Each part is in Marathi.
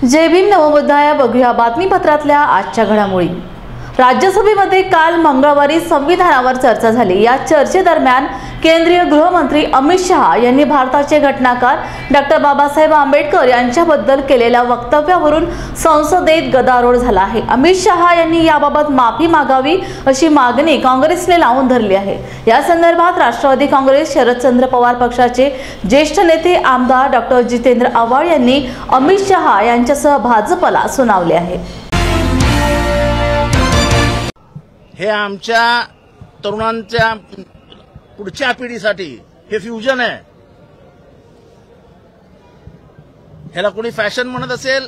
जय भीम नवोदया बघूया बातमीपत्रातल्या आजच्या घडामोडी। राज्यसभेमध्ये काल मंगळवारी संविधानावर चर्चा झाली। या चर्चेदरम्यान केंद्रीय गृहमंत्री अमित शहा यांनी भारताचे घटनाकार डॉ. बाबासाहेब आंबेडकर यांच्याबद्दल केलेल्या वक्तव्यावरून संसदेत गदारोळ झाला आहे। अमित शहा यांनी याबाबत माफी मागावी अशी मागणी काँग्रेसने लावून धरली आहे। या संदर्भात राष्ट्रवादी काँग्रेस शरदचंद्र पवार पक्षाचे ज्येष्ठ नेते आमदार डॉ. जितेंद्र आव्हाड यांनी अमित शहा यांच्यासह भाजपला सुनावले आहे। हे आमच्या तरुणांच्या पुढच्या पिढीसाठी हे फ्युजन आहे। ह्याला कोणी फॅशन म्हणत असेल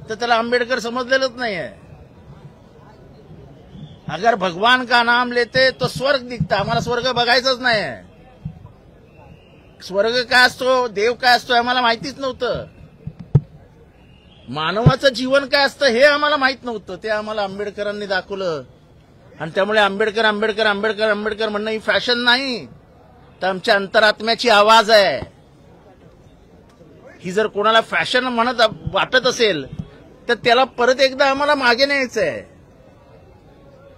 तर त्याला आंबेडकर समजलेलंच नाहीये। अगर भगवान का नाम लेते तो स्वर्ग दिखता, आम्हाला स्वर्ग बघायचंच नाही। स्वर्ग काय असतो, देव काय असतो आम्हाला माहितीच नव्हतं। मानवाचं जीवन काय असतं हे आम्हाला माहित नव्हतं, ते आम्हाला आंबेडकरांनी दाखवलं। आणि त्यामुळे आंबेडकर आंबेडकर आंबेडकर आंबेडकर म्हणणं ही फॅशन नाही, तर आमच्या अंतरात्म्याची आवाज आहे। ही जर कोणाला फॅशन म्हणत वाटत असेल तर त्याला परत एकदा आम्हाला मागे न्यायचंय।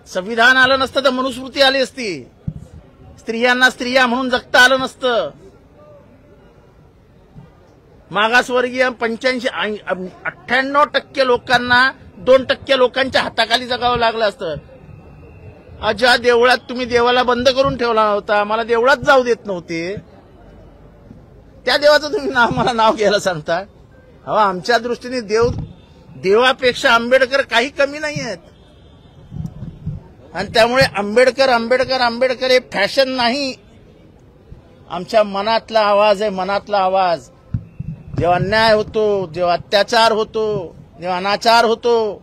संविधान आलं नसतं तर मनुस्मृती आली असती, स्त्रियांना स्त्रिया म्हणून जगता आलं नसतं। मागासवर्गीय 98% लोकांना 2% लोकांच्या हाताखाली जगावं लागलं असतं। ज्या देवळात तुम्ही देवाला बंद करून ठेवला नव्हता, आम्हाला देवळात जाऊ देत नव्हते, त्या देवाचं तुम्ही मला नाव घ्यायला सांगता। अहो, आमच्या दृष्टीने देवापेक्षा आंबेडकर काही कमी नाही आहेत। आणि त्यामुळे आंबेडकर आंबेडकर आंबेडकर हे फॅशन नाही, आमच्या मनातला आवाज आहे, मनातला आवाज। जेव्हा अन्याय होतो, जेव्हा अत्याचार होतो, जेव्हा अनाचार होतो,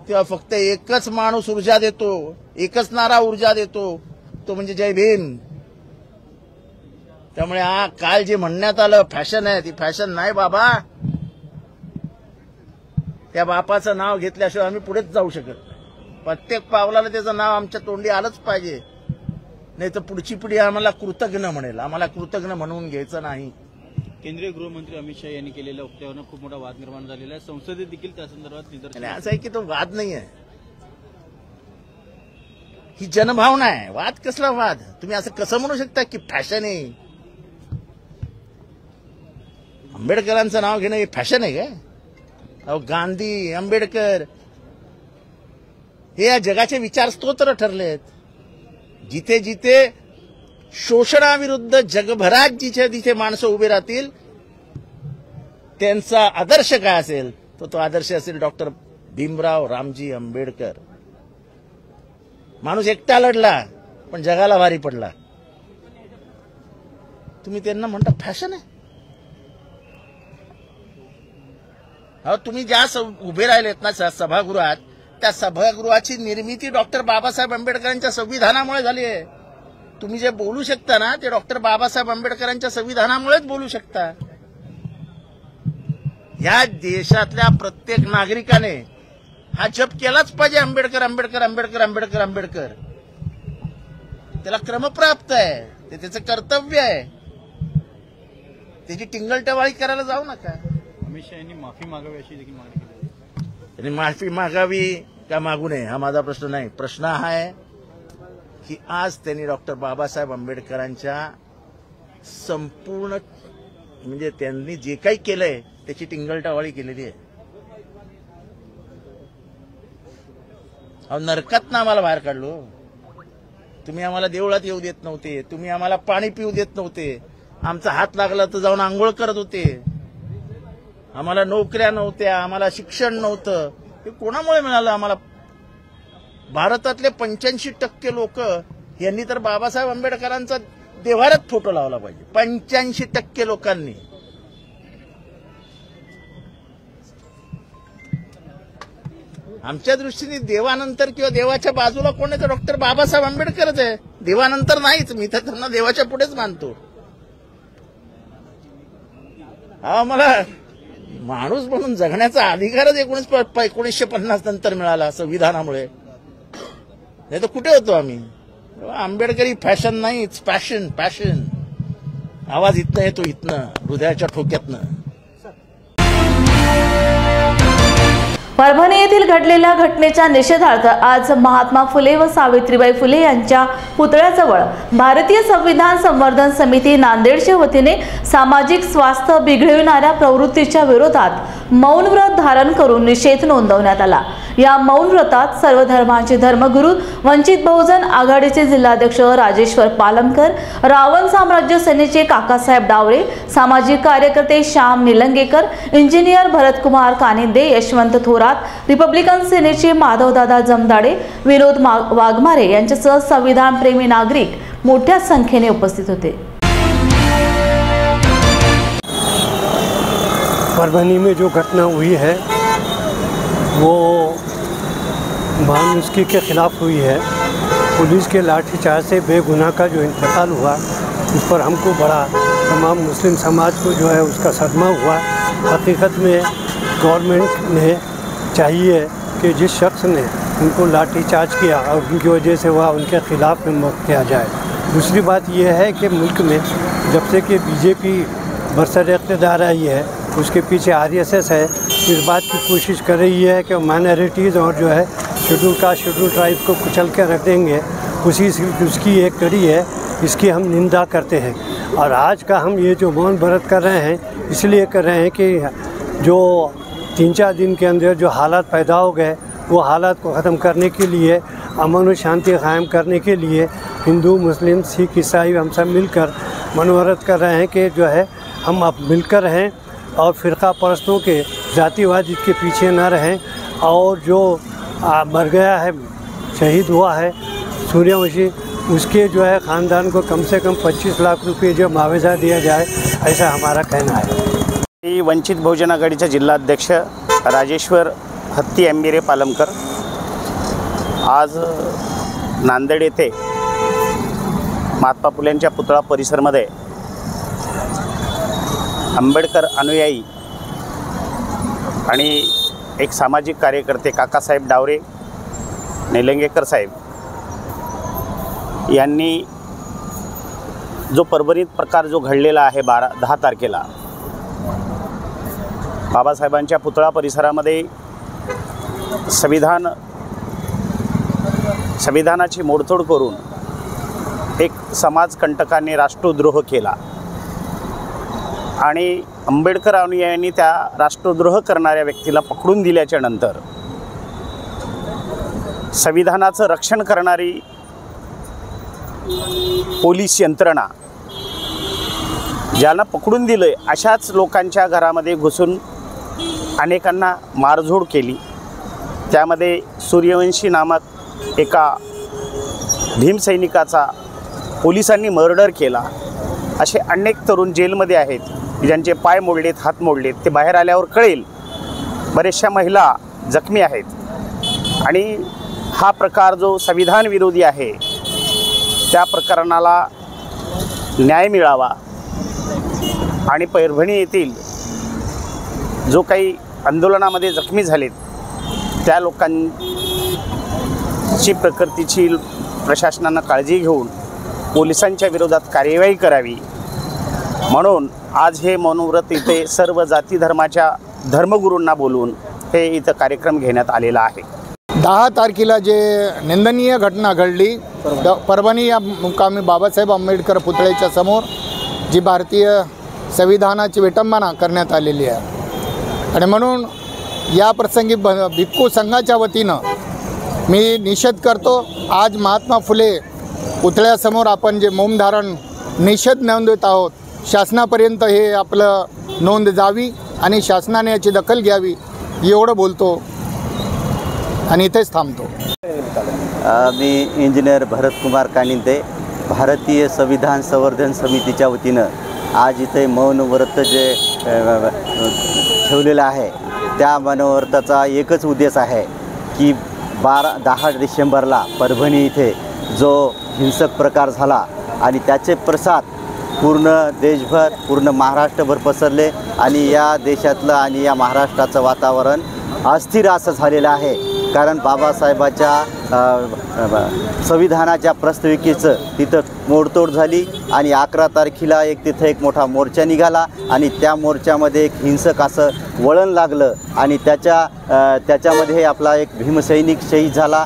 तेव्हा फक्त एकच माणूस ऊर्जा देतो, एकच नारा ऊर्जा देतो, तो म्हणजे जय भीम। त्यामुळे काल जे म्हणण्यात आलं फॅशन आहे, ती फॅशन नाही बाबा। त्या बापाचं नाव घेतल्याशिवाय आम्ही पुढेच जाऊ शकत नाही। प्रत्येक पावलाला त्याचं नाव आमच्या तोंडी आलंच पाहिजे, नाही तर पुढची पिढी आम्हाला कृतज्ञ म्हणेल, आम्हाला कृतज्ञ म्हणून घ्यायचं नाही। केंद्रीय गृहमंत्री अमित शहा यांनी केलेल्या वक्तव्यानं खूप मोठा वाद निर्माण झालेला आहे। संसदेत देखील त्या संदर्भात निदर्शन असं आहे की तो वाद नाही आहे, ही जनभावना आहे। वाद कसला वाद? तुम्ही असं कसं म्हणू शकता की फॅशन आहे? आंबेडकरांचं नाव घेणं हे फॅशन आहे का? अहो, गांधी आंबेडकर हे या जगाचे विचारस्तोत्र ठरलेत। जिथे जिथे शोषणाविरुद्ध जगभरात जिथे जिथे माणसं उभे राहतील त्यांचा आदर्श काय असेल, तो आदर्श असेल डॉ. भीमराव रामजी आंबेडकर। माणूस एकटा लढला पण जगाला भारी पडला, तुम्ही त्यांना म्हणता फॅशन आहे? अहो, तुम्ही ज्या उभे राहिलेत ना सभागृहात, त्या सभागृहाची निर्मिती डॉ. बाबासाहेब आंबेडकरांच्या संविधानामुळे झाली आहे। तुम्ही जे बोलू शकता ना ते डॉ. बाबासाहेब आंबेडकरांच्या संविधानामुळेच बोलू शकता। या देशातल्या प्रत्येक नागरिकाने हा जप केलाच पाहिजे, आंबेडकर आंबेडकर आंबेडकर आंबेडकर आंबेडकर। त्याला क्रमप्राप्त आहे, ते त्याचं कर्तव्य आहे, त्याची टिंगलटवाळी करायला जाऊ नका। अमित शहा यांनी माफी मागावी अशी देखील मागणी केली। त्यांनी माफी मागावी का मागू नये हा माझा प्रश्न नाही। प्रश्न हा आहे की आज त्यांनी डॉ. बाबासाहेब आंबेडकरांच्या संपूर्ण म्हणजे त्यांनी जे काही केलंय त्याची टिंगलटावाळी केलेली आहे। अहो, नरकात ना आम्हाला बाहेर काढलो, तुम्ही आम्हाला देवळात येऊ देत नव्हते, तुम्ही आम्हाला पाणी पिऊ देत नव्हते, आमचा हात लागला तर जाऊन आंघोळ करत होते, आम्हाला नोकऱ्या नव्हत्या, आम्हाला शिक्षण नव्हतं। हे कोणामुळे मिळालं आम्हाला? भारतातले 85% लोक यांनी तर बाबासाहेब आंबेडकरांचा देव्हाऱ्यात फोटो लावला पाहिजे। 85% लोकांनी। आमच्या दृष्टीने देवानंतर किंवा देवाच्या बाजूला कोण आहे तर डॉ. बाबासाहेब आंबेडकरच आहे, देवानंतर नाहीच। मी तर त्यांना देवाच्या पुढेच मानतो। हा, मला माणूस म्हणून जगण्याचा अधिकारच 1950 नंतर मिळाला संविधानामुळे, नाही तर कुठे होतो आम्ही? आंबेडकरी फॅशन नाही, इट्स पॅशन। पॅशन आवाज इथनं येतो, इथनं हृदयाच्या ठोक्यातनं। परभणी येथील घडलेल्या घटनेच्या निषेधार्थ आज महात्मा फुले व सावित्रीबाई फुले यांच्या पुतळ्याजवळ भारतीय संविधान संवर्धन समिती नांदेडच्या वतीने सामाजिक स्वास्थ्य बिघडविणाऱ्या प्रवृत्तीच्या विरोधात मौन व्रत धारण करून निषेध नोंदवण्यात आला। या मौन व्रतात सर्व धर्मांचे धर्मगुरू, वंचित बहुजन आघाडीचे जिल्हाध्यक्ष राजेश्वर पालमकर, रावण साम्राज्य सेनेचे काकासाहेब डावरे, सामाजिक कार्यकर्ते श्याम निलंगेकर, इंजिनियर भरतकुमार कानिंदे, यशवंत थोरात, रिपब्लिकन सेनेचे माधवदादा जमदाडे, विनोद वाघमारे यांच्यासह संविधान प्रेमी नागरिक मोठ्या संख्येने उपस्थित होते। परभणी में जो घटना हुई है वो मानवस्की के खिलाफ हुई है। पुलिस के लाठीचार्ज से बेगुनाह का जो इंतकाल हुआ उस पर हमको बड़ा तमाम मुस्लिम समाज को जो है उसका सदमा हुआ। हकीकत में गवर्नमेंट ने चाहिए कि जिस शख्स ने उनको लाठीचार्ज किया और उनकी वजह से वह उनके खिलाफ में मौक़िफ़ किया जाए। दूसरी बात यह है कि मुल्क में जब से कि बीजेपी बरसर इक़्तिदार आई है उसके पीछे आरएसएस है, इस बात की कोशिश कर रही है कि माइनॉरिटीज़ और जो है शेड्यूल कास्ट शेड्यूल ट्राइब को कुचल के रख देंगे। उसकी एक कड़ी है, इसकी हम निंदा करते हैं। और आज का हम ये जो मौन व्रत कर रहे हैं इसलिए कर रहे हैं कि जो 3-4 दिन के अंदर जो हालात पैदा हो गए वो हालात को ख़त्म करने के लिए, अमन और शांति कायम करने के लिए हिंदू, मुस्लिम, सिख, ईसाई हम सब मिलकर मनोव्रत कर रहे हैं कि जो है हम अब मिलकर रहें और फ़िरका परस्तों के जातिवाद के पीछे ना रहें। और जो मर गया है, शहीद हुआ है सूर्यवंशी, उसके जो है ख़ानदान को कम से कम 25 लाख रुपये जो मुआवजा दिया जाए, ऐसा हमारा कहना है। वंचित बहुजन आघाडीचे जिल्हाध्यक्ष राजेश्वर हत्ती एम्बिरे पालमकर आज नांदेड येथे महात्मा फुलेंच्या पुतळा परिसरमध्ये आंबेडकर अनुयायी आणि एक सामाजिक कार्यकर्ते काकासाहेब डावरे, निलंगेकर साहेब यांनी जो परभणीत प्रकार जो घडलेला आहे 10 तारखेला बाबासाहेबांच्या पुतळा परिसरामध्ये संविधानाची मोडतोड करून एक समाजकंटकाने राष्ट्रद्रोह केला आणि आंबेडकर अनुयायांनी त्या राष्ट्रद्रोह करणाऱ्या व्यक्तीला पकडून दिल्याच्या नंतर संविधानाचं रक्षण करणारी पोलीस यंत्रणा ज्यांना पकडून दिले अशाच लोकांच्या घरामध्ये घुसून अनेकांना मारझोड केली। त्यामध्ये सूर्यवंशी नामक एका भीमसैनिकाचा पोलिसांनी मर्डर केला। असे अनेक तरुण जेलमध्ये आहेत, ज्यांचे पाय मोडलेत, हात मोडलेत, ते बाहेर आल्यावर कळेल। बरेचशा महिला जखमी आहेत आणि हा प्रकार जो संविधान विरोधी आहे त्या प्रकरणाला न्याय मिळावा आणि परभणी येथील जो काही आंदोलनामध्ये जखमी झालेत त्या लोकांची प्रकृतीची प्रशासनाने काळजी घेऊन पोलिसांच्या विरोधात कार्यवाही करावी म्हणून आज हे मौनव्रत इथे सर्व जाती धर्माच्या धर्मगुरूंना बोलून हे इथं कार्यक्रम घेण्यात आलेला आहे। 10 तारखेला जे निंदनीय घटना घडली परभणी या मुक्कामी बाबासाहेब आंबेडकर पुतळ्याच्या समोर जी भारतीय संविधानाची विटंबना करण्यात आलेली आहे आणि म्हणून या प्रसंगी भिक्खू संघाच्या वतीनं मी निषेध करतो। आज महात्मा फुले पुतळ्यासमोर आपण जे मौन धारण निषेध नोंदवत आहोत, शासनापर्यंत हे आपलं नोंद जावी आणि शासनाने याची दखल घ्यावी एवढं बोलतो आणि इथेच थांबतो। मी इंजिनियर भरतकुमार कानिंदे, भारतीय संविधान संवर्धन समितीच्या वतीनं आज इथे मौन व्रत जे ठेवलेलं आहे त्या मौनव्रताचा एकच उद्देश आहे की 10 डिसेंबरला परभणी इथे जो हिंसक प्रकार झाला आणि त्याचे प्रसाद पूर्ण देशभर, पूर्ण महाराष्ट्रभर पसरले आणि या देशातलं आणि या महाराष्ट्राचं वातावरण अस्थिर असं झालेलं आहे। कारण बाबासाहेबाच्या संविधानाच्या प्रस्ताविकेचं तिथं मोडतोड झाली आणि 11 तारखेला तिथं एक मोठा मोर्चा निघाला आणि त्या मोर्चामध्ये एक हिंसक असं वळण लागलं आणि त्याच्यामध्ये आपला एक भीमसैनिक शहीद झाला,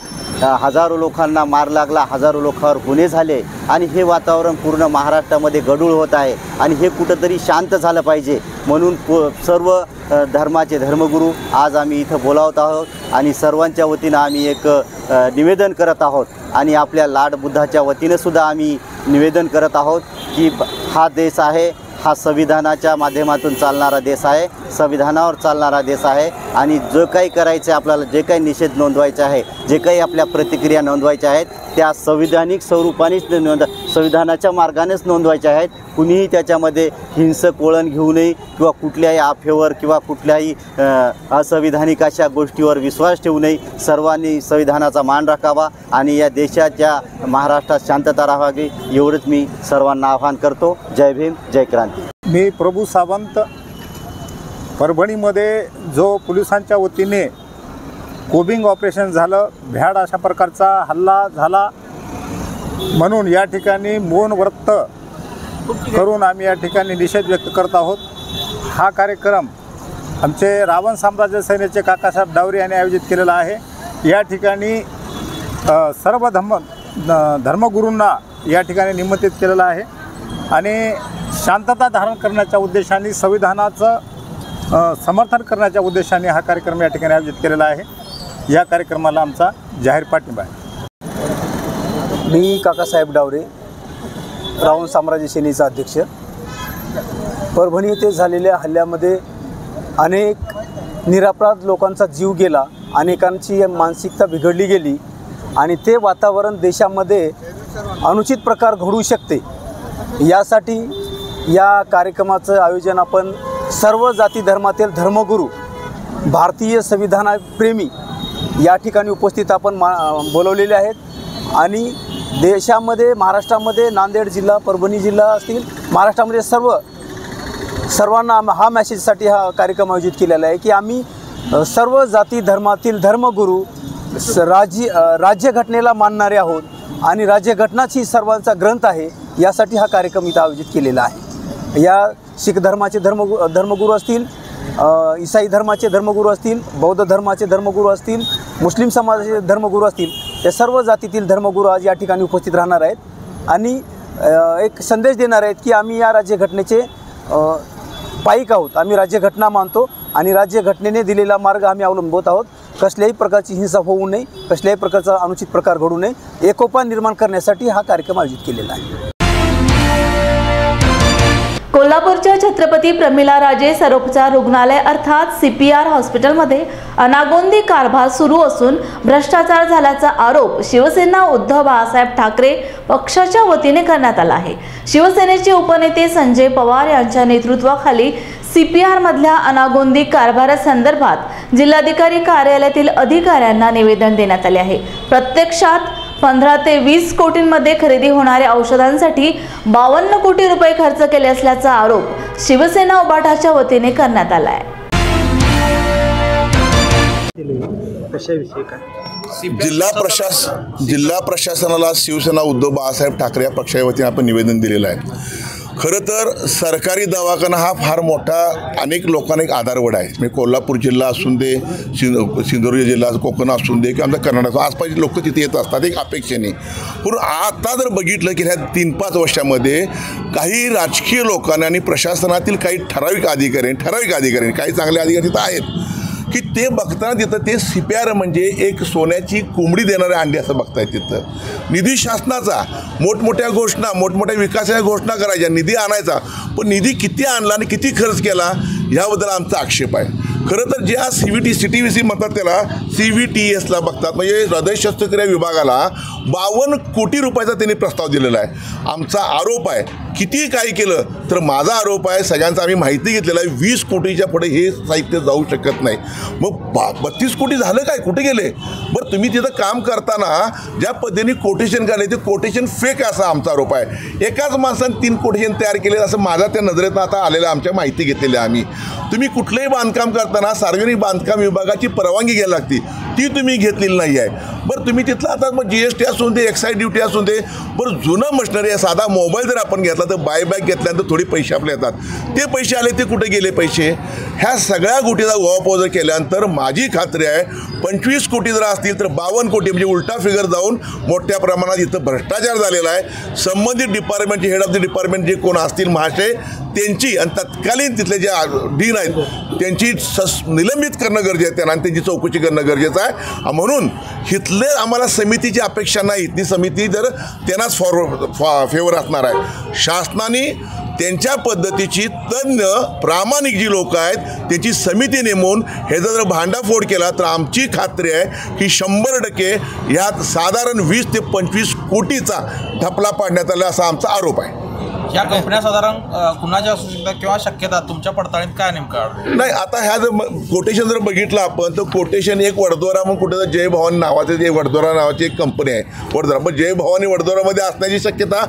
हजारो लोकांना मार लागला, हजारो लोकांवर गुन्हे झाले आणि हे वातावरण पूर्ण महाराष्ट्रामध्ये गढूळ होत आहे आणि हे कुठंतरी शांत झालं पाहिजे म्हणून सर्व धर्माचे धर्मगुरू आज आम्ही इथं बोलावत आहोत आणि सर्वांच्या वतीनं आम्ही एक निवेदन करत आहोत आणि आपल्या लाडबुद्धाच्या वतीनं सुद्धा आम्ही निवेदन करत आहोत की हा देश आहे, हा संविधानाच्या माध्यमातून चालणारा देश आहे, संविधानावर चालणारा देश आहे आणि जो काही करायचं आहे आपल्याला, जे काही निषेध नोंदवायचे आहे, जे काही आपल्या प्रतिक्रिया नोंदवायच्या आहेत त्या संविधानिक स्वरूपानेच संविधानाच्या मार्गानेच नोंदवायच्या आहेत. कुणीही त्याच्यामध्ये हिंसक वळण घेऊ नये किंवा कुठल्याही आफेवर किंवा कुठल्याही असंविधानिक अशा गोष्टीवर विश्वास ठेवू नये. सर्वांनी संविधानाचा मान राखावा आणि या देशाच्या महाराष्ट्रात शांतता राहावी एवढंच मी सर्वांना आवाहन करतो. जय भीम, जय क्रांती. मी प्रभू सावंत. परभणीमध्ये जो पोलिसांच्या वतीने कोबिंग ऑपरेशन झालं, भ्याड अशा प्रकारचा हल्ला झाला म्हणून या ठिकाणी मौन व्रत करून आम्ही या ठिकाणी निषेध व्यक्त करत आहोत. हा कार्यक्रम आमचे रावण साम्राज्य सेनेचे काकासाहेब डावरे यांनी आयोजित केलेला आहे. या ठिकाणी सर्व धर्मगुरूंना या ठिकाणी निमंत्रित केलेलं आहे आणि शांतता धारण करण्याच्या उद्देशाने, संविधानाचं समर्थन करण्याच्या उद्देशाने हा कार्यक्रम या ठिकाणी आयोजित केलेला आहे. या कार्यक्रमाला आमचा जाहीर पाठिंबा आहे. मी काकासाहेब डावरे, रावण साम्राज्य सेनेचा अध्यक्ष. परभणी येथे झालेल्या हल्ल्यामध्ये अनेक निरपराध लोकांचा जीव गेला, अनेकांची मानसिकता बिघडली गेली आणि ते वातावरण देशामध्ये अनुचित प्रकार घडू शकते. यासाठी या कार्यक्रमाचं आयोजन आपण सर्व जाती धर्मातील धर्मगुरू, भारतीय संविधानप्रेमी या ठिकाणी उपस्थित आपण बोलवलेले आहेत आणि देशामध्ये, महाराष्ट्रामध्ये, नांदेड जिल्हा, परभणी जिल्हा असतील, महाराष्ट्रामध्ये सर्वांना हा मेसेजसाठी हा कार्यक्रम आयोजित केलेला आहे की आम्ही सर्व जाती धर्मातील धर्मगुरू राज्यघटनेला मानणारे आहोत आणि राज्यघटनाच ही सर्वांचा ग्रंथ आहे. यासाठी हा कार्यक्रम इथं आयोजित केलेला आहे. या शीख धर्माचे धर्मगुरू असतील, ईसाई धर्माचे धर्मगुरू असतील, बौद्ध धर्माचे धर्मगुरू असतील, मुस्लिम समाजाचे धर्मगुरू असतील, या सर्व जातीतील धर्मगुरू आज या ठिकाणी उपस्थित राहणार आहेत आणि एक संदेश देणार आहेत की आम्ही या राज्यघटनेचे पाईक आहोत. आम्ही राज्यघटना मानतो आणि राज्यघटनेने दिलेला मार्ग आम्ही अवलंबत आहोत. कसल्याही प्रकारची हिंसा होऊ नये, कसल्याही प्रकारचा अनुचित प्रकार घडू नये, एकोपा निर्माण करण्यासाठी हा कार्यक्रम आयोजित केलेला आहे. कोल्हापूरच्या छत्रपती प्रमिलाराजे सर्वोपचार रुग्णालय अर्थात CPR हॉस्पिटलमध्ये अनागोंदी कारभार सुरू असून भ्रष्टाचार झाल्याचा आरोप शिवसेना उद्धव बाळासाहेब ठाकरे पक्षाच्या वतीने करण्यात आला आहे. शिवसेनेचे उपनेते संजय पवार यांच्या नेतृत्वाखाली CPR मधल्या अनागोंदी कारभारासंदर्भात जिल्हाधिकारी कार्यालयातील अधिकाऱ्यांना निवेदन देण्यात आले आहे. प्रत्यक्षात 15 ते 20 कोटींमध्ये खरेदी होणाऱ्या औषधांसाठी 52 कोटी रुपये खर्च केले असल्याचा आरोप शिवसेना उबाटाच्या वतीने करण्यात आला आहे. जिल्हा प्रशासनाला शिवसेना उद्धव बाळासाहेब ठाकरे या पक्षाच्या वतीने आपण निवेदन दिलेलं आहे. खरं तर सरकारी दवाखाना हा फार मोठा अनेक लोकांना एक आधारवड आहे. म्हणजे कोल्हापूर जिल्हा असून दे, सिंधुदुर्ग जिल्हा, कोकण असून दे किंवा आमचा कर्नाटक, आसपासचे लोक तिथे येत असतात एक अपेक्षेने. पण आता जर बघितलं की ह्या 3-5 वर्षामध्ये काही राजकीय लोकांनी आणि प्रशासनातील काही ठराविक अधिकारी, काही चांगले अधिकारी तिथं आहेत की ते बघताना तिथं ते CPR म्हणजे एक सोन्याची कोंबडी देणारे अंडे असं बघतायत. तिथं निधी शासनाचा, मोठमोठ्या घोषणा, मोठमोठ्या विकासाच्या घोषणा करायच्या, निधी आणायचा, पण निधी किती आणला आणि किती खर्च केला याबद्दल आमचा आक्षेप आहे. खरं तर ज्या CTVC म्हणतात त्याला CVTSला बघतात, म्हणजे हृदय शस्त्रक्रिया विभागाला 52 कोटी रुपयाचा त्यांनी प्रस्ताव दिलेला आहे. आमचा आरोप आहे किती काही केलं तर माझा आरोप आहे, सगळ्यांचा आम्ही माहिती घेतलेला आहे, 20 कोटीच्या पुढे हे साहित्य जाऊ शकत नाही. मग 32 कोटी झालं काय, कुठे गेले? बरं, तुम्ही तिथं काम करताना ज्या पद्धतीने कोटेशन काढले ते कोटेशन फेक असा आमचा आरोप आहे. एकाच माणसाने 3 कोटेशन तयार केले असं माझा त्या नजरेतनं आता आलेलं आमच्या माहिती घेतलेली आम्ही. तुम्ही कुठलंही बांधकाम करताना सार्वजनिक बांधकाम विभागाची परवानगी घ्यायला लागते, ती तुम्ही घेतलेली नाही आहे. बरं तुम्ही तिथलं आता मग GST असून दे, एक्साईज ड्युटी असून दे, बरं जुनं मशिनरी आहे, साधा मोबाईल जर आपण घेतला तर बायबॅक घेतल्यानंतर थोडे पैसे आपले येतात, ते पैसे आले ते कुठे गेले पैसे? ह्या सगळ्या गोष्टीचा उहापोह जर केल्यानंतर माझी खात्री आहे 25 कोटी जर असतील तर 52 कोटी म्हणजे उलटा फिगर जाऊन मोठ्या प्रमाणात इथं भ्रष्टाचार झालेला आहे. संबंधित डिपार्टमेंटचे हेड ऑफ द डिपार्टमेंट जे कोण असतील महाशय त्यांची आणि तत्कालीन तिथले जे डीन आहेत त्यांची निलंबित करणं गरजेचं आहे, त्यांना त्यांची चौकशी करणं गरजेचं आहे. म्हणून इथले आम्हाला समितीची अपेक्षा नाही, इथली समिती जर त्यांनाच फेवर असणार आहे. शासनाने त्यांच्या पद्धतीची तज्ञ प्रामाणिक जी लोक आहेत त्यांची समिती नेमून ह्याचा जर भांडाफोड केला तर आमची खात्री आहे की 100% यात साधारण 20 ते 25 कोटीचा ठपला पाडण्यात आला असा आमचा आरोप आहे. या कंपन्या साधारण कुणाच्या असू शकतात किंवा शक्यता तुमच्या पडताळणीत काय नेमकं? नाही, आता ह्या जर कोटेशन जर बघितलं आपण तर कोटेशन एक वडोदरा म्हणून कुठे तर जय भवानी नावाचे जे वडोदरा नावाची एक कंपनी आहे वडोदरा, पण जय भवानी वडोदरामध्ये असण्याची शक्यता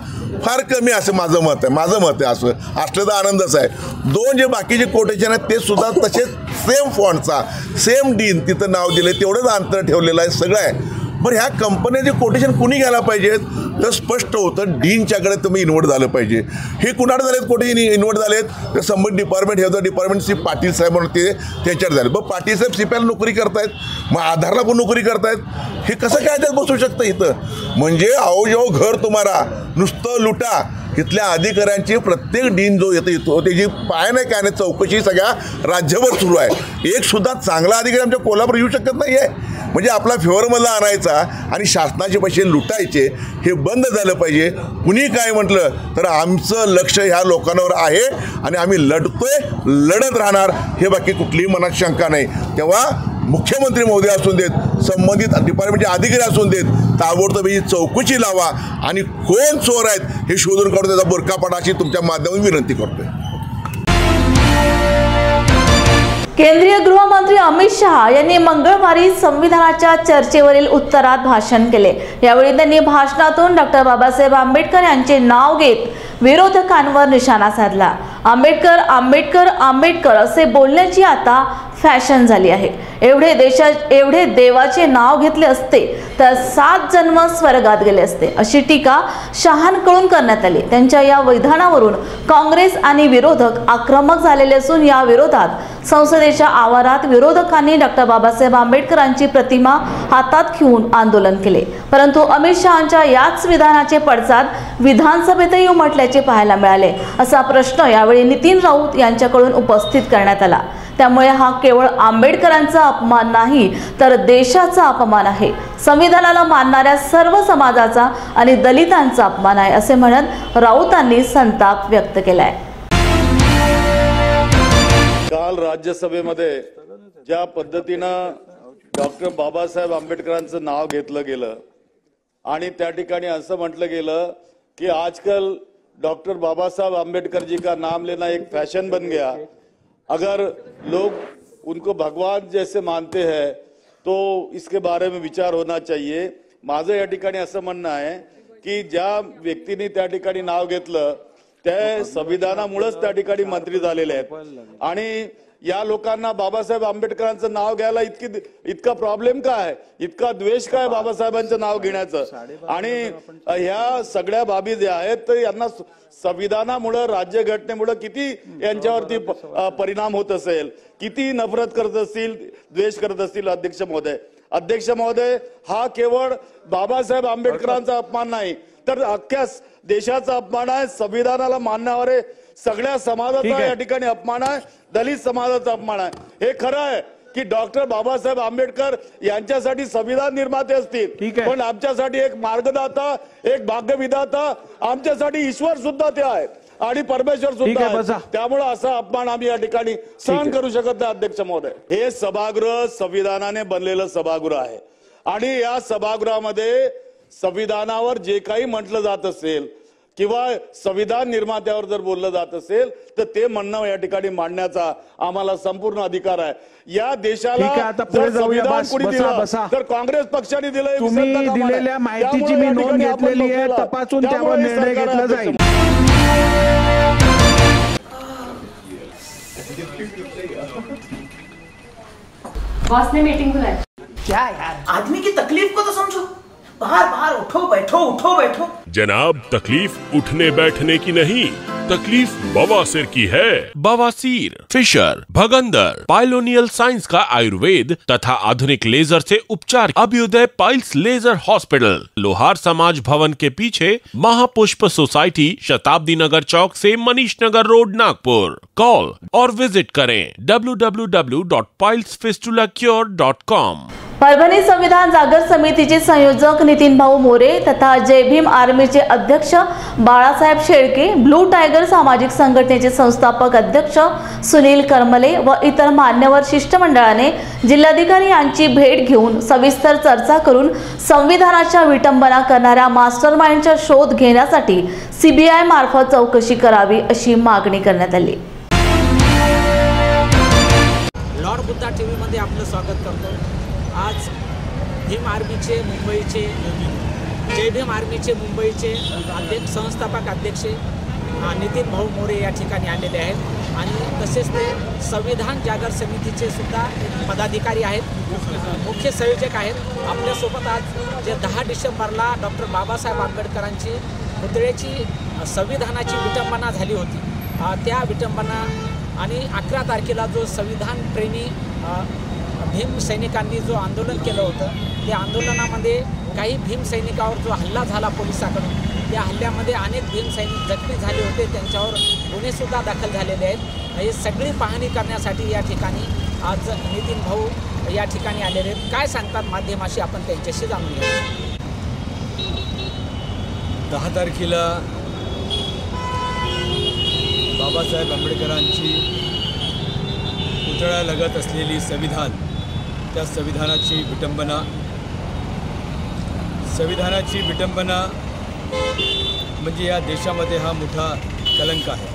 फार कमी असं माझं मत आहे. असं असलं तर आनंदच आहे. 2 जे बाकीचे कोटेशन आहेत ते सुद्धा तसेच सेम फॉन्टचा सेम डीन तिथं नाव दिले, तेवढंच अंतर ठेवलेलं आहे, सगळं आहे. बरं ह्या कंपन्याचे कोटेशन कुणी घ्यायला पाहिजेत तर स्पष्ट होतं डीनच्याकडे तुम्ही इन्व्हर्ट झालं पाहिजे. हे कुणाकडे झालेत कोटेशन इन्व्हर्ट झालेत तर संबंधित डिपार्टमेंट हे डिपार्टमेंट श्री पाटील साहेब म्हणून ते त्याच्यावर झाले. बघ पाटील साहेब CPL नोकरी करतायत, मग आधारला पण नोकरी करतायत, हे कसं काय त्यात बसू शकतं इथं? म्हणजे आओ जाओ घर तुम्हाला नुसतं लुटा. इथल्या अधिकाऱ्यांची प्रत्येक डीन जो येतो त्याची पाय नाही काय नाही चौकशी सगळ्या राज्यभर सुरू आहे. एक सुद्धा चांगला अधिकारी आमच्या कोल्हापूर येऊ शकत नाही आहे. म्हणजे आपला फेवरमधला आणायचा आणि शासनाचे पैसे लुटायचे हे बंद झालं पाहिजे. कुणी काय म्हटलं तर आमचं लक्ष ह्या लोकांवर आहे आणि आम्ही लढतोय, लढत राहणार, हे बाकी कुठलीही मनात शंका नाही. तेव्हा मुख्यमंत्री महोदय असून देत, संबंधित डिपार्टमेंटचे अधिकारी असून देत, ताबडतोब ही चौकशी लावा आणि कोण चोर आहेत हे शोधून काढून त्याचा बुरका पाडा अशी तुमच्या माध्यमातून विनंती करतोय. केंद्रीय गृहमंत्री अमित शहा यांनी मंगळवारी संविधानाच्या चर्चेवरील उत्तरात भाषण केले. यावेळी त्यांनी भाषणातून डॉक्टर बाबासाहेब आंबेडकर यांचे नाव घेत विरोधकांवर निशाणा साधला. आंबेडकर आंबेडकर आंबेडकर असे बोलण्याची आता फॅशन झाली आहे. एवढे देवाचे नाव घेतले असते तर 7 जन्म स्वर्गात गेले असते, अशी टीका शहांकडून करण्यात आली. त्यांच्या या विधानावरून काँग्रेस आणि विरोधक आक्रमक झालेले असून या विरोधात संसदेच्या आवारात विरोधकांनी डॉक्टर बाबासाहेब आंबेडकरांची प्रतिमा हातात घेऊन आंदोलन केले. परंतु अमित शहांच्या याच विधानाचे पडसाद विधानसभेतही उमटल्याचे पाहायला मिळाले. असा प्रश्न यावेळी नितीन राऊत यांच्याकडून उपस्थित करण्यात आला. त्यामुळे हा केवळ आंबेडकरांचा अपमान नाही तर देशाचा अपमान आहे, संविधानाला मानणाऱ्या सर्व समाजाचा आणि दलितांचा अपमान आहे, असे म्हणत राऊतांनी संताप व्यक्त केलाय. काल राज्यसभेमध्ये ज्या पद्धतीनं डॉक्टर बाबासाहेब आंबेडकरांचं नाव घेतलं गेलं आणि त्या ठिकाणी असं म्हटलं गेलं कि आजकल डॉक्टर बाबासाहेब आंबेडकर जी का नाम लेना एक फैशन बन गया, अगर लोग उनको भगवान जैसे मानते हैं तो इसके बारे में विचार होना चाहिए. माझं या ठिकाणी असं म्हणणं आहे की ज्या व्यक्तीने त्या ठिकाणी नाव घेतलं त्या संविधानामुळेच त्या ठिकाणी मंत्री झालेले आहेत आणि या लोकांना बाबासाहेब आंबेडकरांचं नाव घ्यायला इतका प्रॉब्लेम काय, इतका द्वेष काय बाबासाहेबांचं नाव घेण्याचं. आणि ह्या सगळ्या बाबी ज्या आहेत तर यांना संविधानामुळे राज्यघटनेमुळे किती यांच्यावरती परिणाम होत असेल, किती नफरत करत असतील, द्वेष करत असतील. अध्यक्ष महोदय, हा केवळ बाबासाहेब आंबेडकरांचा अपमान नाही तर अख्ख्या देशाचा अपमान आहे. संविधानाला मानणारे सगळ्या समाजाचा या ठिकाणी अपमान आहे, दलित समाजाचा अपमान आहे. हे खरं आहे की डॉक्टर बाबासाहेब आंबेडकर यांच्यासाठी संविधान निर्माते असतील, पण आमच्यासाठी एक मार्गदाता, एक भाग्यविधाता, आमच्यासाठी ईश्वर सुद्धा ते आहेत आणि परमेश्वर सुद्धा आहेत. त्यामुळे असा अपमान आम्ही या ठिकाणी सहन करू शकत नाही. अध्यक्ष महोदय, हे सभागृह संविधानाने बनलेलं सभागृह आहे आणि या सभागृहामध्ये संविधानावर जे काही म्हटलं जात असेल किंवा संविधान निर्मात्यावर जर बोललं जात असेल तर ते म्हणणं या ठिकाणी मांडण्याचा आम्हाला संपूर्ण अधिकार आहे. या देशाला जर संविधान कोणी दिलं तर काँग्रेस पक्षाने दिलं. तुम्ही दिलेल्या माहितीची मी नोंद घेतलेली आहे, तपासून त्यावर निर्णय घेतला जाईल. बॉसने मीटिंग बुलाय. क्या यार, आदमी की तकलीफ को तो समझो। बार बार उठो बैठो। जनाब, तकलीफ उठने बैठने की नहीं, तकलीफ बवासीर की है। बवासीर, फिशर, भगंदर, पाइलोनियल साइंस का आयुर्वेद तथा आधुनिक लेजर से उपचार। अभ्युदय पाइल्स लेजर हॉस्पिटल, लोहार समाज भवन के पीछे, महापुष्प सोसाइटी, शताब्दी नगर चौक से मनीष नगर रोड, नागपुर। कॉल और विजिट करें www.pilesfistulacure.com। परभणी संविधान जागर समितीचे संयोजक नितीन भाऊ मोरे तथा जय भीम आर्मीचे अध्यक्ष बाळासाहेब शेळके, ब्लू टायगर सामाजिक संघटनेचे संस्थापक अध्यक्ष सुनील करमले व इतर मान्यवर शिष्टमंडळाने जिल्हाधिकारी यांची भेट घेऊन सविस्तर चर्चा करून संविधानाच्या विटंबना करणाऱ्या मास्टरमाइंडचा शोध घेण्यासाठी CBI मार्फत चौकशी करावी अशी मागणी करण्यात आली। लॉर्ड बुद्धा टीव्ही मध्ये आपलं स्वागत करतो। आज भीम आर्मीचे मुंबईचे जय भीम आर्मीचे मुंबईचे अध्यक्ष संस्थापक अध्यक्ष नितीन भाऊ मोरे या ठिकाणी आलेले आहेत आणि तसेच ते संविधान जागर समितीचे सुद्धा पदाधिकारी आहेत, मुख्य संयोजक आहेत। आपल्यासोबत आज जे 10 डिसेंबरला डॉक्टर बाबासाहेब आंबेडकरांची पुतळ्याची संविधानाची विटंबना झाली होती, त्या विटंबना आणि 11 तारखेला जो संविधान प्रेमी भीम सैनिकांनी जो आंदोलन केलं होतं, त्या आंदोलनामध्ये काही भीम सैनिकावर जो हल्ला झाला पोलिसांकडून, त्या हल्ल्यामध्ये अनेक भीम सैनिक जखमी झाले होते, त्यांच्यावर गुन्हेसुद्धा दाखल झालेले आहेत। ही सगळी पाहणी करण्यासाठी या ठिकाणी आज नितीन भाऊ या ठिकाणी आलेले आहेत। काय सांगतात माध्यमाशी, आपण त्यांच्याशी जाणून घेऊ। 10 तारखेला बाबासाहेब आंबेडकरांची पुतळ्यालगत असलेली संविधान, त्या संविधानाची विटंबना म्हणजे या देशामध्ये हा मोठा कलंक आहे।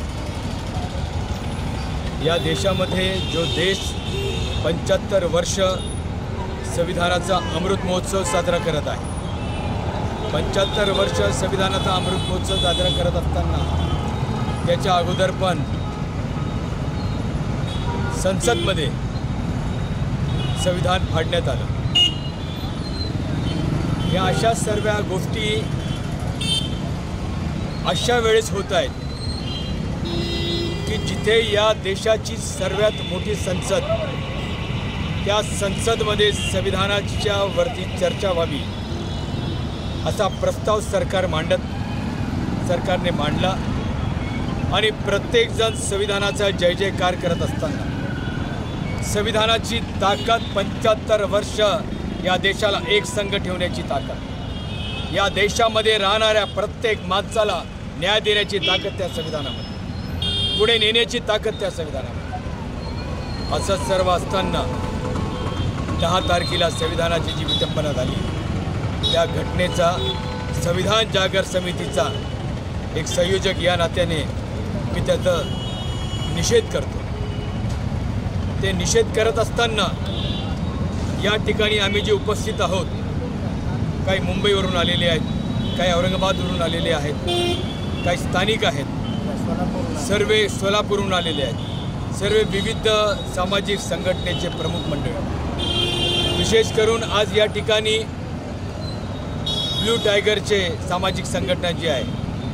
या देशामध्ये जो देश 75 वर्ष संविधानाचा अमृत महोत्सव साजरा करत आहे, 75 वर्ष संविधानाचा अमृत महोत्सव साजरा करत असताना त्याच्या अगोदर पण संसदमध्ये संविधान फाडण्यात आलं। या अशा सर्व गोष्टी अशा वेळेस होत आहेत की जिथे या देशाची सर्वात मोठी संसद, त्या संसदमध्ये संविधानाच्या वरती चर्चा व्हावी असा प्रस्ताव सरकारने मांडला आणि प्रत्येकजण संविधानाचा जय जयकार करत असताना संविधानाची ताकद 75 वर्ष या देशाला एक संघ ठेवण्याची ताकद, या देशामध्ये राहणाऱ्या प्रत्येक माणसाला न्याय देण्याची ताकद त्या संविधानामध्ये, पुढे नेण्याची ताकद त्या संविधानामध्ये, असं सर्व असताना 10 तारखेला संविधानाची जी विटंबना झाली, त्या घटनेचा संविधान जागर समितीचा एक संयोजक या नात्याने मी त्याचा निषेध करतो। ते निषेध करत असताना या ठिकाणी आम्ही जे उपस्थित आहोत, काही मुंबईवरून आलेले आहेत, काही औरंगाबादवरून आलेले आहेत, काही स्थानिक आहेत, सर्व सोलापूरहून आलेले आहेत, सर्व विविध सामाजिक संघटनेचे प्रमुख मंडळ, विशेष करून आज या ठिकाणी ब्लू टायगरचे सामाजिक संघटना जी आहे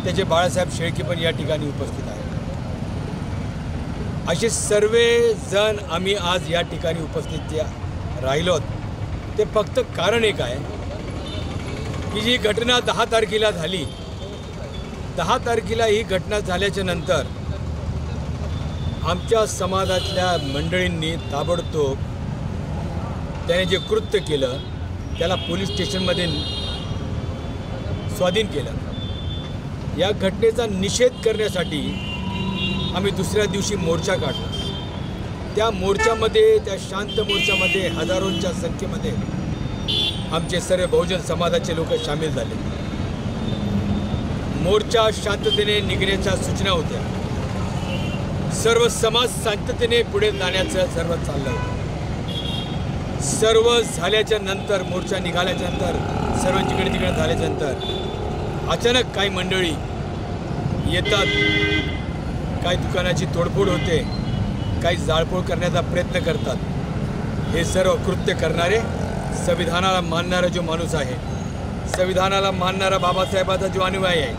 त्याचे बाळासाहेब शेळके पण या ठिकाणी उपस्थित आहेत। असे सर्वजण आम्ही आज या ठिकाणी उपस्थित राहिलोत, ते फक्त कारण एक आहे की जी घटना 10 तारखेला झाली, 10 तारखेला ही घटना झाल्याच्या नंतर आमच्या समाजातल्या मंडळींनी ताबडतोब त्याने जे कृत्य केलं त्याला पोलीस स्टेशनमध्ये स्वाधीन केलं। या घटनेचा निषेध करण्यासाठी आम्ही दुसऱ्या दिवशी मोर्चा काढला। त्या मोर्चामध्ये, त्या शांत मोर्चामध्ये हजारोंच्या संख्येमध्ये आमचे सर्व बहुजन समाजाचे लोक सामील झाले। मोर्चा शांततेने निघण्याच्या सूचना होत्या, सर्व समाज शांततेने पुढे जाण्याचं सर्व चाललं होतं। सर्व झाल्याच्या नंतर, मोर्चा निघाल्याच्या नंतर, सर्व जिकडे तिकडे झाल्याच्या नंतर अचानक काही मंडळी येतात, काही दुकानाची तोडफोड होते, काही जाळपोळ करण्याचा प्रयत्न करतात। हे सर्व कृत्य करणारे संविधानाला मानणारा जो माणूस आहे, संविधानाला मानणारा बाबासाहेबांचा जो अनुयायी आहे,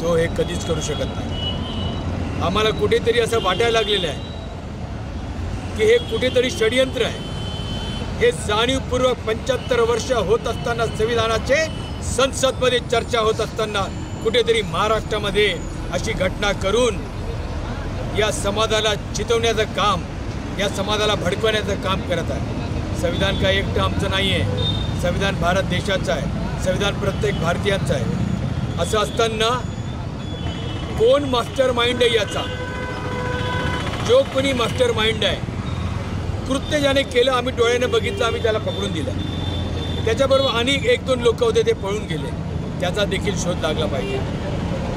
तो हे कधीच करू शकत नाही। आम्हाला कुठेतरी असं वाटायला लागलेलं आहे की हे कुठेतरी षडयंत्र आहे। हे जाणीवपूर्वक 75 वर्ष होत असताना, संविधानाचे संसदमध्ये चर्चा होत असताना कुठेतरी महाराष्ट्रामध्ये अशी घटना करून या समाजाला चितवण्याचं काम, या समाजाला भडकवण्याचं काम करत आहे। संविधान काय एकटं आमचं नाही आहे, संविधान भारत देशाचं आहे, संविधान प्रत्येक भारतीयांचं आहे। असं असताना कोण मास्टर माइंड आहे याचा, जो कोणी मास्टर माइंड आहे, कृत्य ज्याने केलं आम्ही डोळ्याने बघितलं, आम्ही त्याला पकडून दिलं। त्याच्याबरोबर अनेक 1-2 लोक होते, ते पळून गेले, त्याचा देखील शोध लागला पाहिजे।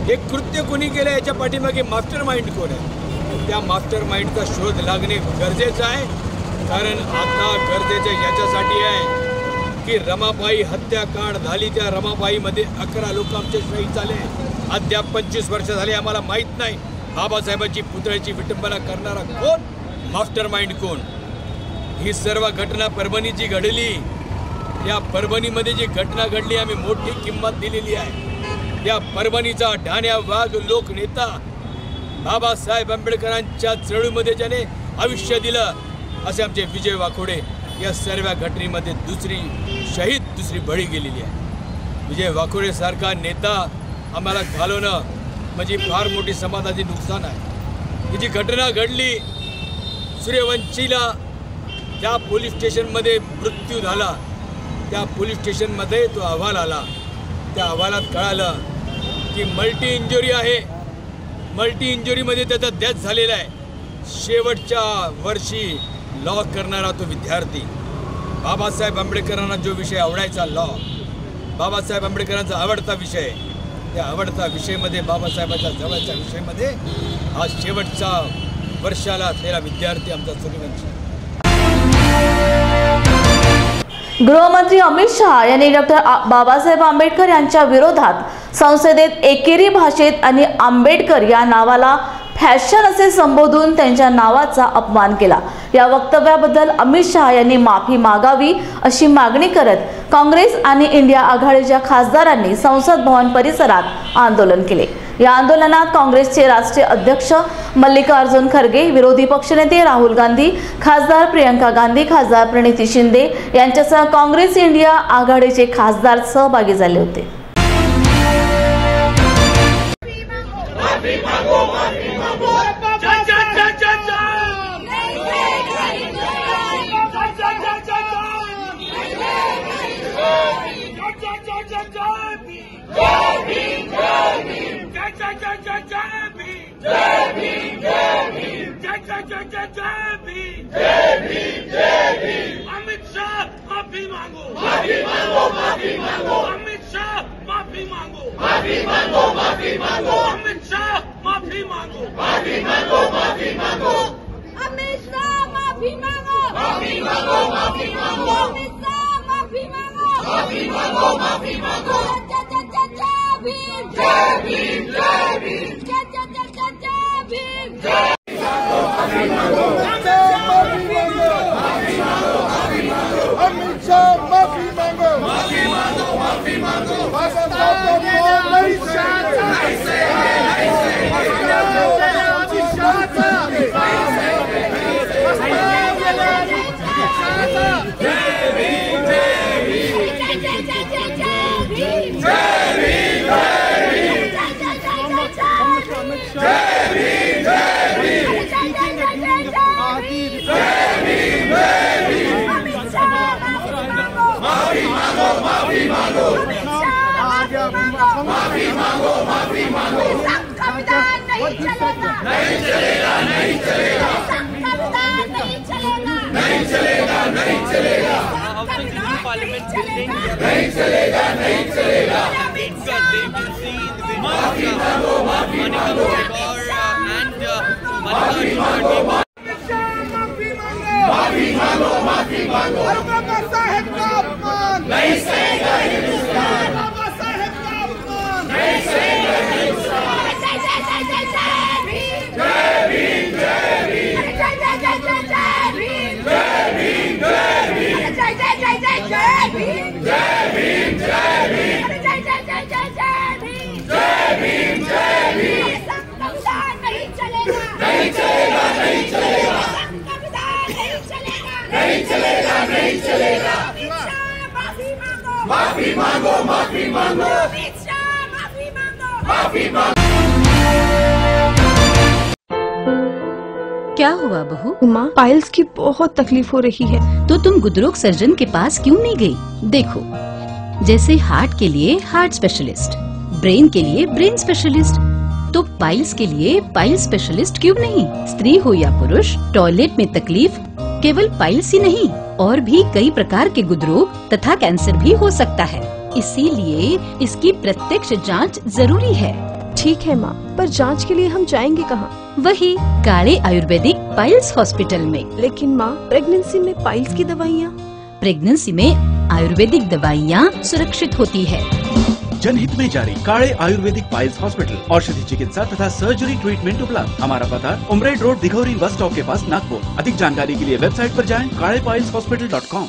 हे कृत्य कोणी केलं याच्या पाठीमागे मास्टर माइंड कोण आहे, त्या मास्टर माइंडचा शोध लागणे गरजेचं आहे। कारण आता गरजेचं याच्यासाठी आहे की रमाबाई हत्याकांड झाली, त्या रमाबाईमध्ये 11 लोक आमचे शहीद झाले। अद्याप 25 वर्ष झाले, आम्हाला माहीत नाही बाबासाहेबांची पुतळ्याची विटंबना करणारा कोण, मास्टर माइंड कोण। ही सर्व घटना परभणीची घडली, या परभणीमध्ये जी घटना घडली आम्ही मोठी किंमत दिलेली आहे। या परभणीचा ढाण्या वाघ लोकनेता बाबासाहेब आंबेडकरांच्या चळवळीमध्ये ज्याने आयुष्य दिलं असे आमचे विजय वाकोडे, या सर्व घटनेमध्ये दुसरी शहीद, दुसरी बळी गेलेली आहे। विजय वाकोडे सारखा नेता आम्हाला घालवणं म्हणजे फार मोठी समाजाची नुकसान आहे। ही जी घटना घडली, सूर्यवंशीला त्या पोलीस स्टेशनमध्ये मृत्यू झाला, त्या पोलीस स्टेशनमध्ये तो अहवाल आला, त्या अहवालात कळालं की मल्टी इंजुरी आहे, मल्टी इंजुरीमध्ये त्याचा डेथ झालेला आहे। शेवटच्या वर्षी लॉ करणारा तो विद्यार्थी, बाबासाहेब आंबेडकरांना जो विषय आवडायचा लॉ, बाबासाहेब आंबेडकरांचा आवडता विषय, त्या आवडता विषयामध्ये बाबासाहेबांच्या जवळच्या विषयामध्ये हा शेवटच्या वर्षाला असलेला विद्यार्थी आमचा सूर्यवंशी। गृहमंत्री अमित शहा यांनी डॉक्टर बाबासाहेब आंबेडकर यांच्या विरोधात संसदेत एकेरी भाषेत आणि आंबेडकर या नावाला फॅशन असे संबोधून त्यांच्या नावाचा अपमान केला। या वक्तव्याबद्दल अमित शहा यांनी माफी मागावी अशी मागणी करत काँग्रेस आणि इंडिया आघाडीच्या खासदारांनी संसद भवन परिसरात आंदोलन केले। या आंदोलनात काँग्रेसचे राष्ट्रीय अध्यक्ष मल्लिकार्जुन खरगे, विरोधी पक्षनेते राहुल गांधी, खासदार प्रियंका गांधी, खासदार प्रणिती शिंदे यांच्यासह काँग्रेस इंडिया आघाडीचे खासदार सहभागी झाले होते। अमित शाह माफी मांगो, माफी मांगो, माफी मांगो, अमित शाह माफी मांगो, माफी मांगो, माफी मांगो, अमित शाह माफी मांगो, माफी मांगो, माफी मांगो, अमित शाह माफी मांगो, माफी मांगो, माफी मांगो, अमित शाह माफी मांगो, माफी मांगो, माफी मांगो, जय भीम, जय भीम, जय भीम, जय भीम, जय माफी मांगो, अमित शाह माफी मांगो, माफी मांगो, माफी मांगो, माफी मांगो, माफी मांगो, संविधान नहीं चलेगा, नहीं चलेगा, नहीं चलेगा, संविधान नहीं चलेगा, नहीं चलेगा, नहीं चलेगा, पार्लियामेंट बिल्डिंग नहीं चलेगा, नहीं चलेगा, माफी मांगो, माफी मांगो, माफी मांगो, माफी मांगो, माफी मांगो, बाबा साहेब का अपमान नहीं सहेगा हिंदुस्तान, बाबा साहेब का अपमान नहीं सहेगा हिंदुस्तान, जय जय जय जय जय भीम, जय भीम, जय भीम, जय जय जय जय जय भीम, जय भीम, जय भीम, जय जय जय जय जय माफी मांगो, माफी मांगो, माफी मांगो। क्या हुआ बहू? माँ, पाइल्स की बहुत तकलीफ हो रही है। तो तुम गुदरोग सर्जन के पास क्यों नहीं गई? देखो, जैसे हार्ट के लिए हार्ट स्पेशलिस्ट, ब्रेन के लिए ब्रेन स्पेशलिस्ट, तो पाइल्स के लिए पाइल स्पेशलिस्ट क्यों नहीं? स्त्री हो या पुरुष, टॉयलेट में तकलीफ केवल पाइल्स ही नहीं, और भी कई प्रकार के गुदरोग तथा कैंसर भी हो सकता है। इसीलिए इसकी प्रत्यक्ष जांच जरूरी है। ठीक है माँ, पर जांच के लिए हम जाएंगे कहाँ? वही काले आयुर्वेदिक पाइल्स हॉस्पिटल में। लेकिन माँ, प्रेगनेंसी में पाइल्स की दवाइयाँ? प्रेगनेंसी में आयुर्वेदिक दवाइयाँ सुरक्षित होती है। जनहित में जारी काले आयुर्वेदिक पाइल्स हॉस्पिटल, औषधि चिकित्सा तथा सर्जरी ट्रीटमेंट उपलब्ध। हमारा पता उमरेड रोड, दिघौरी बस स्टॉप के पास, नागपुर। अधिक जानकारी के लिए वेबसाइट पर जाएं kalepailshospital.com।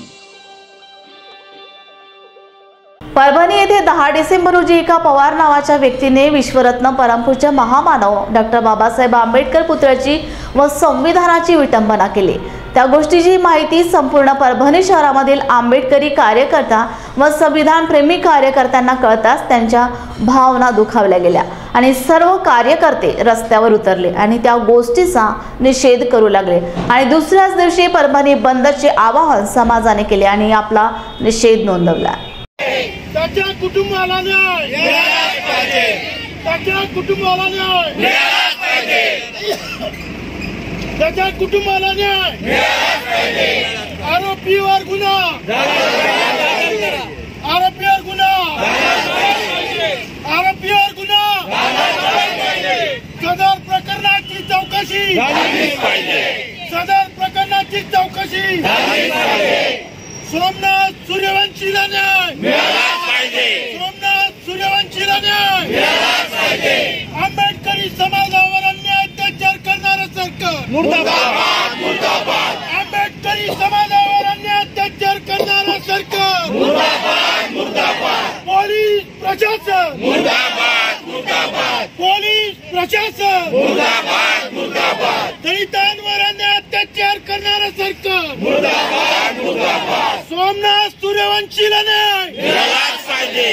परभणी येथे 10 डिसेंबर रोजी एका पवार नावाच्या व्यक्तीने विश्वरत्न परमपूज्य महामानव डॉक्टर बाबासाहेब आंबेडकर पुतळ्याची व संविधानाची विटंबना केली। त्या गोष्टीची माहिती संपूर्ण परभणी शहरामधील आंबेडकरी कार्यकर्ता व संविधान प्रेमी कार्यकर्त्यांना कळताच त्यांच्या भावना दुखावल्या गेल्या आणि सर्व कार्यकर्ते रस्त्यावर उतरले आणि त्या गोष्टीचा निषेध करू लागले आणि दुसऱ्याच दिवशी परभणी बंदचे आवाहन समाजाने केले आणि आपला निषेध नोंदवला। त्याच्या कुटुंबाला न्याय मिळालाच पाहिजे, त्याच्या कुटुंबाला न्याय मिळालाच पाहिजे, त्याच्या कुटुंबाला न्याय मिळालाच पाहिजे। आरोपीवर गुन्हा, आरोपीवर गुन्हा, आरोपीवर गुन्हा, सदर प्रकरणाची चौकशी झालीच पाहिजे, सदर प्रकरणाची चौकशी झालीच पाहिजे। सोमनाथ सूर्यवंशीला न्याय मिळालाच पाहिजे, सोमनाथ सूर्यवंशीला न्याय मिळालाच पाहिजे। आंबेडकरी समाजावर अन्याय अत्याचार करणारं सरकार मुर्दाबाद, मुर्दाबाद। आंबेडकरी समाजावर अन्याय अत्याचार करणारं सरकार मुर्दाबाद, मुर्दाबाद। पोलीस प्रशासन मुर्दाबाद, मुर्दाबाद। पोलीस प्रशासन मुर्दाबाद, मुर्दाबाद। दलितांवर अन्याय अत्याचार करणारं सरकार मुर्दाबाद, मुर्दाबाद। सोमनाथ सूर्यवंशीला न्याय मिळालाच पाहिजे,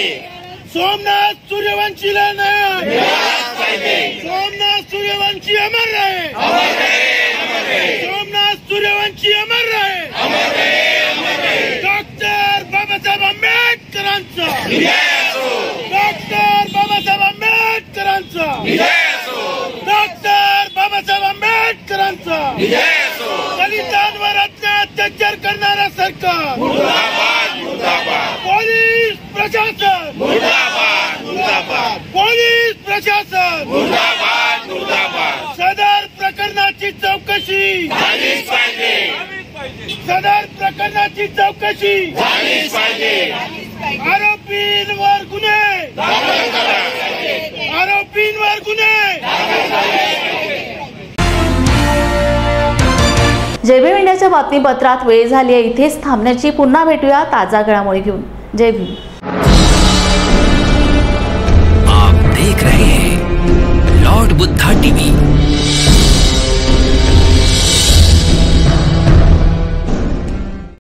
सोमनाथ सूर्यवंशीला न्याय मिळालाच पाहिजे। सोमनाथ सूर्यवंशी अमर रहे, अमर रहे, अमर रहे। सोमनाथ सूर्यवंशी अमर रहे, अमर रहे, अमर रहे। डॉक्टर बाबासाहेब आंबेडकरांचा विजय असो, डॉक्टर बाबासाहेब आंबेडकरांचा विजय असो, डॉक्टर बाबासाहेब आंबेडकरांचा विजय असो। दलितांवर अत्याचार करणारा सरकार मुर्दाबाद, मुर्दाबाद। पोलीस प्रशासन मुर्दाबाद, मुर्दाबाद। पोलीस प्रशासन मुर्दाबाद, मुर्दाबाद। सदर प्रकरणाची चौकशी झालीच पाहिजे, सदर प्रकरणाची चौकशी झालीच पाहिजे। आरोपींवर गुन्हे दाखल करा, आरोपींवर गुन्हे दाखल करा। जय भीम इंडियाच्या बातमीपत्रात वेळ झाली आहे इथेच थांबण्याची। पुन्हा भेटूया ताजा घडामोडी घेऊन। जय भीम।